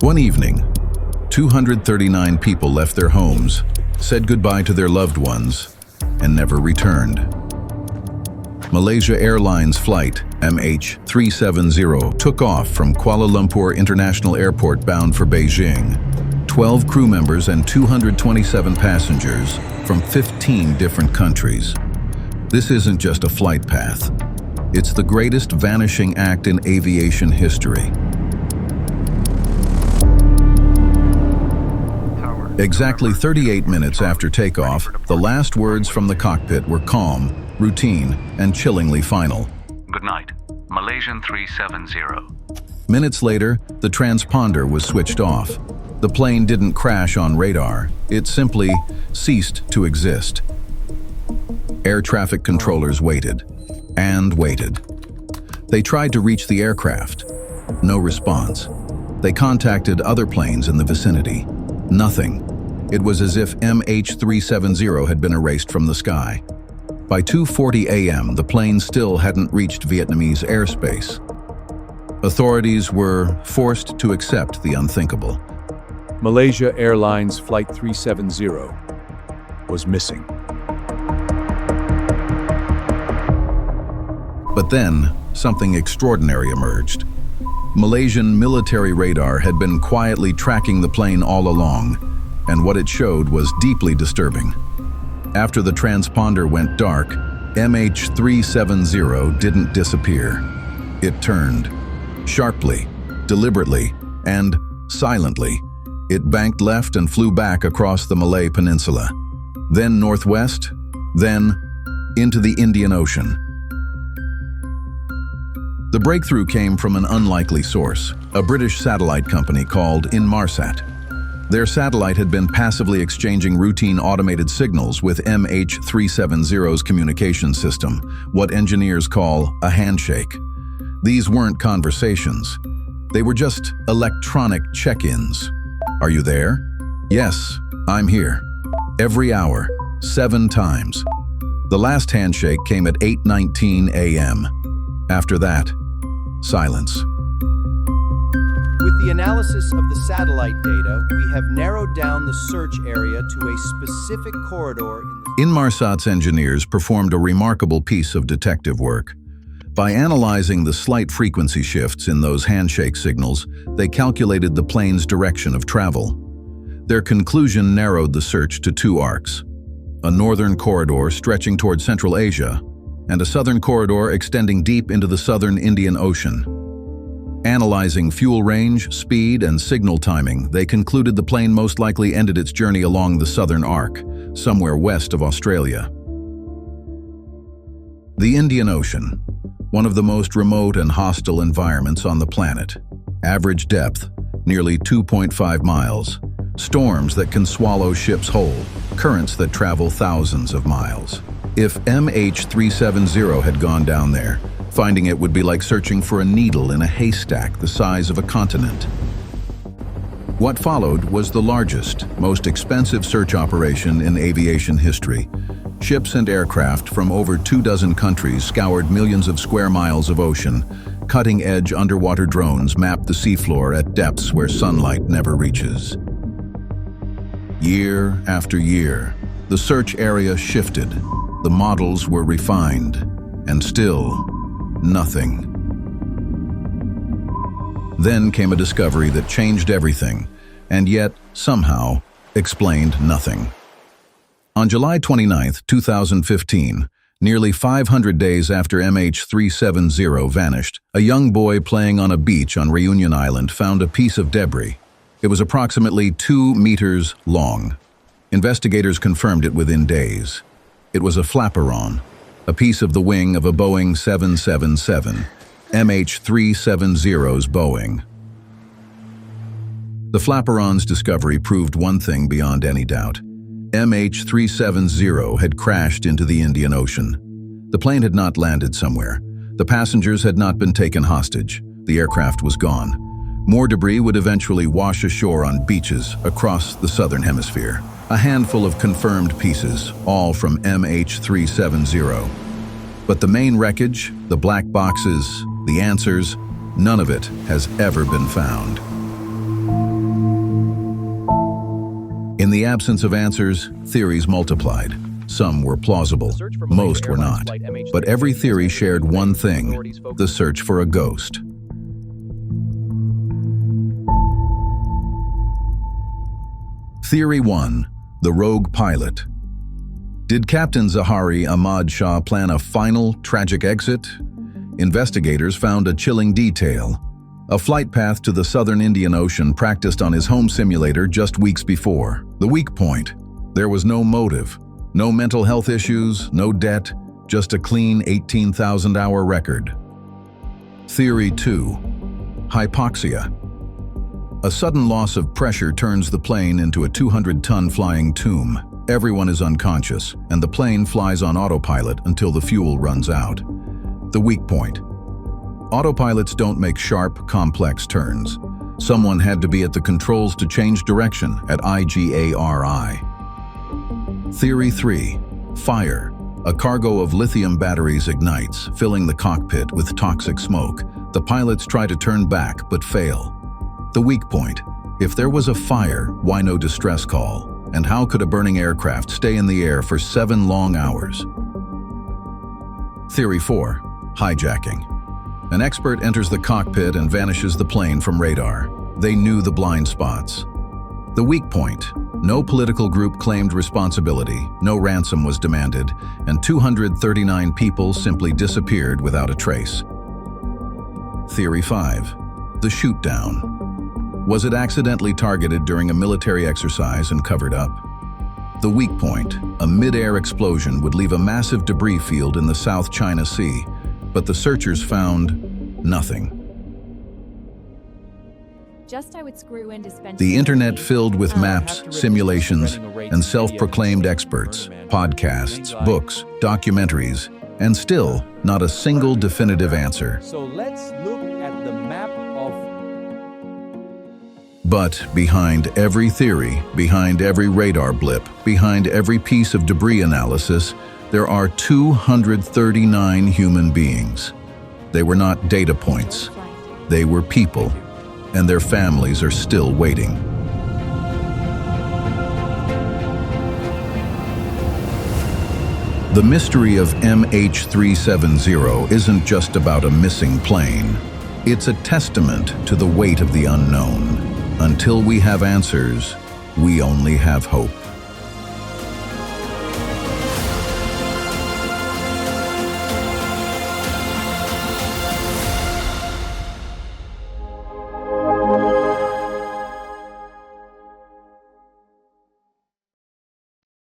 One evening, 239 people left their homes, said goodbye to their loved ones, and never returned. Malaysia Airlines flight MH370 took off from Kuala Lumpur International Airport bound for Beijing. 12 crew members and 227 passengers from 15 different countries. This isn't just a flight path. It's the greatest vanishing act in aviation history. Exactly 38 minutes after takeoff, the last words from the cockpit were calm, routine, and chillingly final. Good night, Malaysian 370. Minutes later, the transponder was switched off. The plane didn't crash on radar. It simply ceased to exist. Air traffic controllers waited and waited. They tried to reach the aircraft. No response. They contacted other planes in the vicinity. Nothing. It was as if MH370 had been erased from the sky. By 2:40 a.m., the plane still hadn't reached Vietnamese airspace. Authorities were forced to accept the unthinkable. Malaysia Airlines Flight 370 was missing. But then, something extraordinary emerged. Malaysian military radar had been quietly tracking the plane all along, and what it showed was deeply disturbing. After the transponder went dark, MH370 didn't disappear. It turned. Sharply, deliberately, and silently. It banked left and flew back across the Malay Peninsula, then northwest, then into the Indian Ocean. The breakthrough came from an unlikely source, a British satellite company called Inmarsat. Their satellite had been passively exchanging routine automated signals with MH370's communication system, what engineers call a handshake. These weren't conversations. They were just electronic check-ins. Are you there? Yes, I'm here. Every hour, 7 times. The last handshake came at 8:19 a.m. After that, silence. With the analysis of the satellite data, we have narrowed down the search area to a specific corridor in the... Inmarsat's engineers performed a remarkable piece of detective work. By analyzing the slight frequency shifts in those handshake signals, they calculated the plane's direction of travel. Their conclusion narrowed the search to 2 arcs: a northern corridor stretching toward Central Asia, and a southern corridor extending deep into the southern Indian Ocean. Analyzing fuel range, speed, and signal timing, they concluded the plane most likely ended its journey along the southern arc, somewhere west of Australia. The Indian Ocean, one of the most remote and hostile environments on the planet. Average depth, nearly 2.5 miles. Storms that can swallow ships whole, currents that travel thousands of miles. If MH370 had gone down there, finding it would be like searching for a needle in a haystack the size of a continent. What followed was the largest, most expensive search operation in aviation history. Ships and aircraft from over 24 countries scoured millions of square miles of ocean. Cutting-edge underwater drones mapped the seafloor at depths where sunlight never reaches. Year after year, the search area shifted. The models were refined, and still, nothing. Then came a discovery that changed everything, and yet, somehow, explained nothing. On July 29, 2015, nearly 500 days after MH370 vanished, a young boy playing on a beach on Reunion Island found a piece of debris. It was approximately 2 meters long. Investigators confirmed it within days. It was a flaperon, a piece of the wing of a Boeing 777, MH370's Boeing. The flaperon's discovery proved one thing beyond any doubt. MH370 had crashed into the Indian Ocean. The plane had not landed somewhere. The passengers had not been taken hostage. The aircraft was gone. More debris would eventually wash ashore on beaches across the southern hemisphere. A handful of confirmed pieces, all from MH370. But the main wreckage, the black boxes, the answers, none of it has ever been found. In the absence of answers, theories multiplied. Some were plausible, most were not. But every theory shared one thing: the search for a ghost. Theory 1. The rogue pilot. Did Captain Zahari Ahmad Shah plan a final, tragic exit? Investigators found a chilling detail: a flight path to the southern Indian Ocean practiced on his home simulator just weeks before. The weak point: there was no motive, no mental health issues, no debt, just a clean 18,000-hour record. Theory 2. Hypoxia. A sudden loss of pressure turns the plane into a 200-ton flying tomb. Everyone is unconscious, and the plane flies on autopilot until the fuel runs out. The weak point: autopilots don't make sharp, complex turns. Someone had to be at the controls to change direction at IGARI. Theory 3. Fire. A cargo of lithium batteries ignites, filling the cockpit with toxic smoke. The pilots try to turn back but fail. The weak point: if there was a fire, why no distress call? And how could a burning aircraft stay in the air for 7 long hours? Theory 4. Hijacking. An expert enters the cockpit and vanishes the plane from radar. They knew the blind spots. The weak point: no political group claimed responsibility, no ransom was demanded, and 239 people simply disappeared without a trace. Theory 5. The shoot-down. Was it accidentally targeted during a military exercise and covered up? The weak point: a mid-air explosion would leave a massive debris field in the South China Sea, but the searchers found nothing. The internet filled with maps, simulations, and self-proclaimed experts, podcasts, books, documentaries, and still not a single definitive answer. So let's look at the map of... But behind every theory, behind every radar blip, behind every piece of debris analysis, there are 239 human beings. They were not data points. They were people, and their families are still waiting. The mystery of MH370 isn't just about a missing plane. It's a testament to the weight of the unknown. Until we have answers, we only have hope.